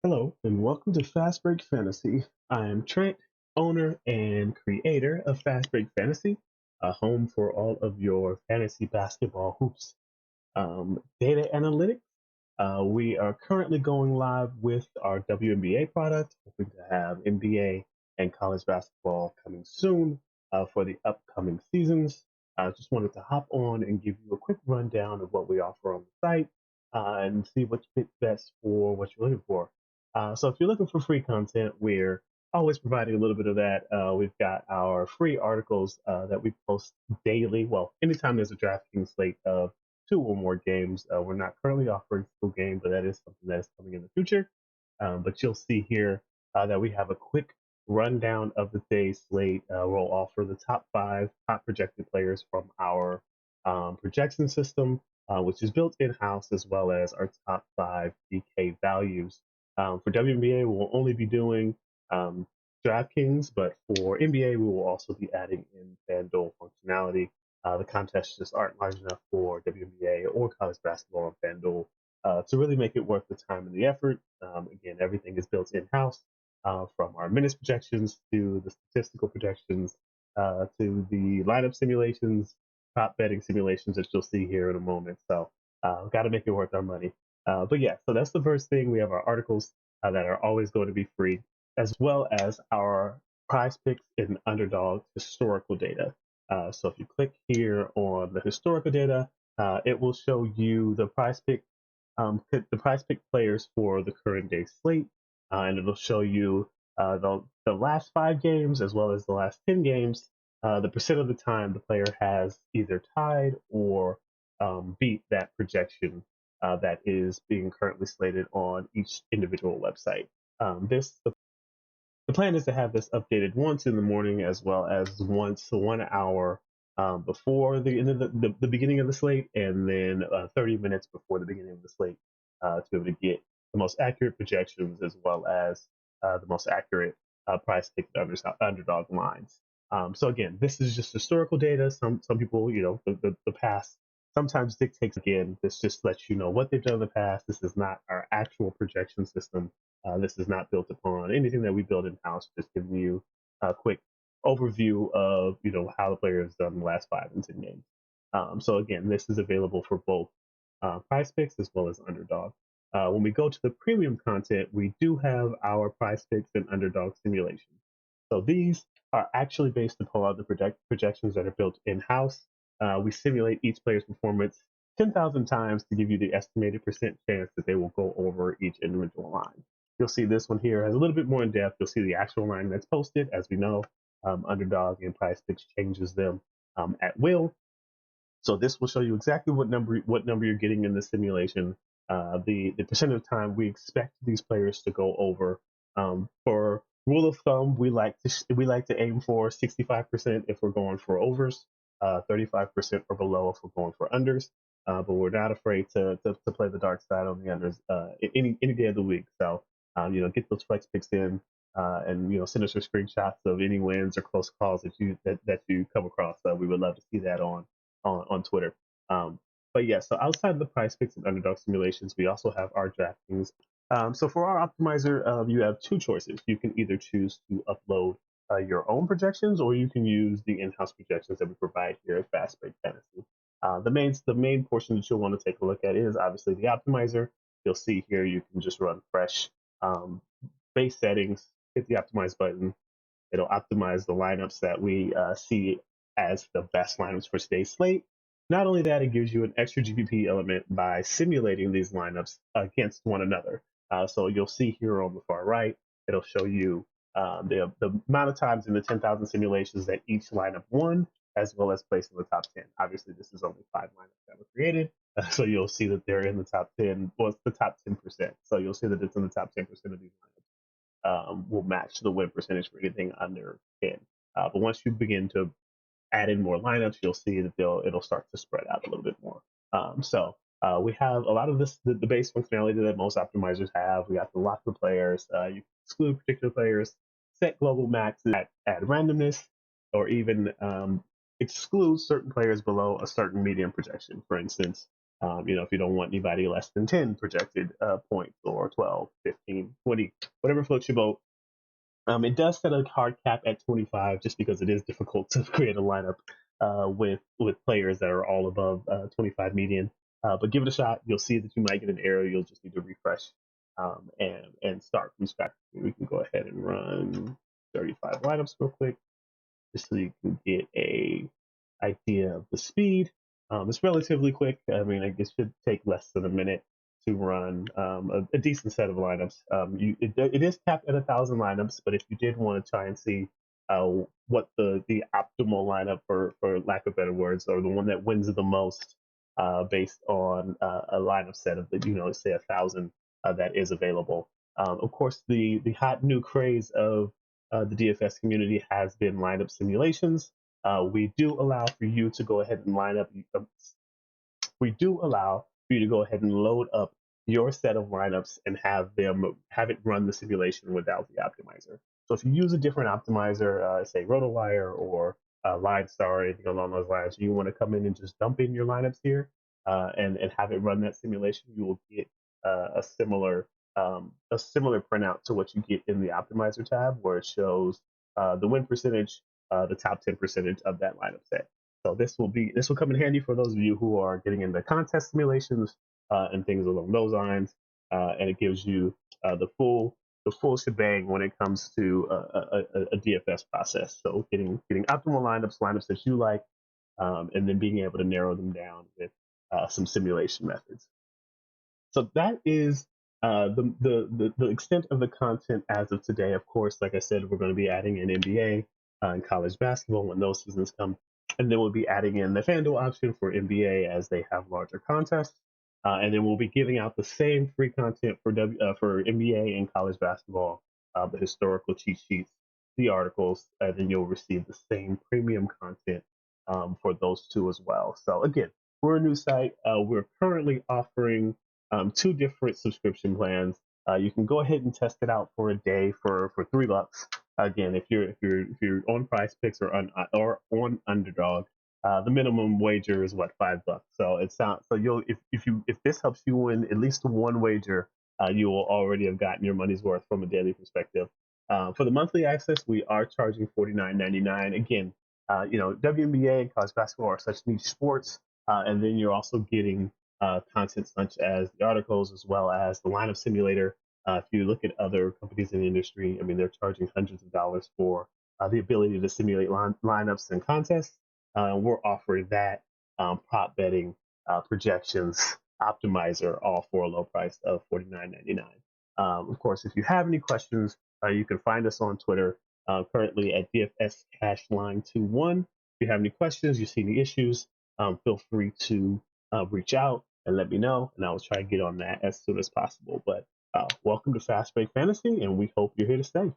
Hello, and welcome to Fast Break Fantasy. I am Trent, owner and creator of Fast Break Fantasy, a home for all of your fantasy basketball hoops. Data analytics. We are currently going live with our WNBA product, hoping to have NBA and college basketball coming soon for the upcoming seasons. I just wanted to hop on and give you a quick rundown of what we offer on the site and see what fits best for what you're looking for. So if you're looking for free content, we're always providing a little bit of that. We've got our free articles that we post daily. Well, anytime there's a DraftKings slate of two or more games. We're not currently offering full game, but that is something that is coming in the future. But you'll see here that we have a quick rundown of the day's slate. We'll offer the top five top projected players from our projection system, which is built in house, as well as our top five DK values. For WNBA, we'll only be doing DraftKings, but for NBA, we will also be adding in FanDuel functionality. The contests just aren't large enough for WNBA or college basketball on FanDuel to really make it worth the time and the effort. Again, everything is built in house, from our minutes projections to the statistical projections to the lineup simulations, prop betting simulations that you'll see here in a moment. So, got to make it worth our money. But yeah, so that's the first thing. We have our articles that are always going to be free, as well as our prize picks and underdog historical data. So if you click here on the historical data, it will show you the prize pick players for the current day slate, and it'll show you the last 5 games as well as the last 10 games. The percent of the time the player has either tied or beat that projection that is being currently slated on each individual website. The plan is to have this updated once in the morning as well as once 1 hour before the end of the beginning of the slate, and then 30 minutes before the beginning of the slate to be able to get the most accurate projections as well as the most accurate price pick underdog lines. So again, this is just historical data. Some people, the past sometimes dictates. Again, this just lets you know what they've done in the past. This is not our actual projection system. This is not built upon anything that we build in house. Just giving you a quick overview of how the player has done the last 5 and 10 games. So again, this is available for both prize picks as well as underdog. When we go to the premium content, we do have our prize picks and underdog simulations. So these are actually based upon the projections that are built in house. We simulate each player's performance 10,000 times to give you the estimated percent chance that they will go over each individual line. You'll see this one here has a little bit more in depth. You'll see the actual line that's posted. As we know, underdog and prize picks changes them at will. So this will show you exactly what number you're getting in the simulation, the percent of time we expect these players to go over. For rule of thumb, we like to aim for 65% if we're going for overs, 35% or below if we're going for unders. But we're not afraid to play the dark side on the unders any day of the week. So get those flex picks in. And send us your screenshots of any wins or close calls that you come across. We would love to see that on Twitter. But yeah, so outside of the price picks and underdog simulations, we also have our DraftKings. So for our optimizer, you have two choices. You can either choose to upload your own projections, or you can use the in-house projections that we provide here at Fast Break Fantasy. The main portion that you'll want to take a look at is obviously the optimizer. You'll see here you can just run fresh base settings, hit the optimize button. It'll optimize the lineups that we see as the best lineups for today's slate. Not only that, it gives you an extra GPP element by simulating these lineups against one another. So you'll see here on the far right, it'll show you the amount of times in the 10,000 simulations that each lineup won, as well as placed in the top 10. Obviously, this is only 5 lineups that were created. So you'll see that they're in the top 10, well, it's the top 10%. So you'll see that it's in the top 10% of these lineups. Will match the win percentage for anything under 10. But once you begin to add in more lineups, you'll see that it'll start to spread out a little bit more. We have a lot of the base functionality that most optimizers have. We got the lock for players. You can exclude particular players, set global maxes, add randomness, or even exclude certain players below a certain median projection. For instance, If you don't want anybody less than 10 projected points or 12, 15, 20, whatever floats your boat. It does set a hard cap at 25 just because it is difficult to create a lineup with players that are all above 25 median. But give it a shot. You'll see that you might get an error. You'll just need to refresh and start from scratch. We can go ahead and run 35 lineups real quick just so you can get a idea of the speed. It's relatively quick. I mean, it should take less than a minute to run a decent set of lineups. It is capped at 1,000 lineups, but if you did want to try and see what the optimal lineup, for lack of better words, or the one that wins the most based on a lineup set of let's say 1,000 that is available. Of course, the hot new craze of the DFS community has been lineup simulations. We do allow for you to go ahead and line up. We do allow for you to go ahead and load up your set of lineups and have it run the simulation without the optimizer. So if you use a different optimizer, say RotoWire or LineStar or anything along those lines, you want to come in and just dump in your lineups here and have it run that simulation, you will get a similar printout to what you get in the optimizer tab, where it shows the win percentage, the top 10 percentage of that lineup set. So this will come in handy for those of you who are getting into contest simulations and things along those lines, and it gives you the full shebang when it comes to a DFS process. So getting optimal lineups that you like, and then being able to narrow them down with some simulation methods. So that is the extent of the content as of today. Of course, like I said, we're going to be adding in NBA and college basketball when those seasons come, and then we'll be adding in the FanDuel option for NBA as they have larger contests, and then we'll be giving out the same free content for NBA and college basketball, the historical cheat sheets, the articles, and then you'll receive the same premium content for those two as well. So again, we're a new site. We're currently offering two different subscription plans. You can go ahead and test it out for a day for $3. Again, if you're on Prize Picks or on Underdog, the minimum wager is what, $5. So it's not so you'll if this helps you win at least one wager, you will already have gotten your money's worth from a daily perspective. For the monthly access, we are charging $49.99. Again, WNBA and college basketball are such niche sports, and then you're also getting content such as the articles as well as the lineup simulator. If you look at other companies in the industry, I mean, they're charging hundreds of dollars for the ability to simulate lineups and contests. We're offering that prop betting, projections, optimizer, all for a low price of $49.99. Of course, if you have any questions, you can find us on Twitter, currently at DFS Cashline21. If you have any questions, you see any issues, feel free to reach out and let me know, and I will try to get on that as soon as possible. But welcome to Fast Break Fantasy, and we hope you're here to stay.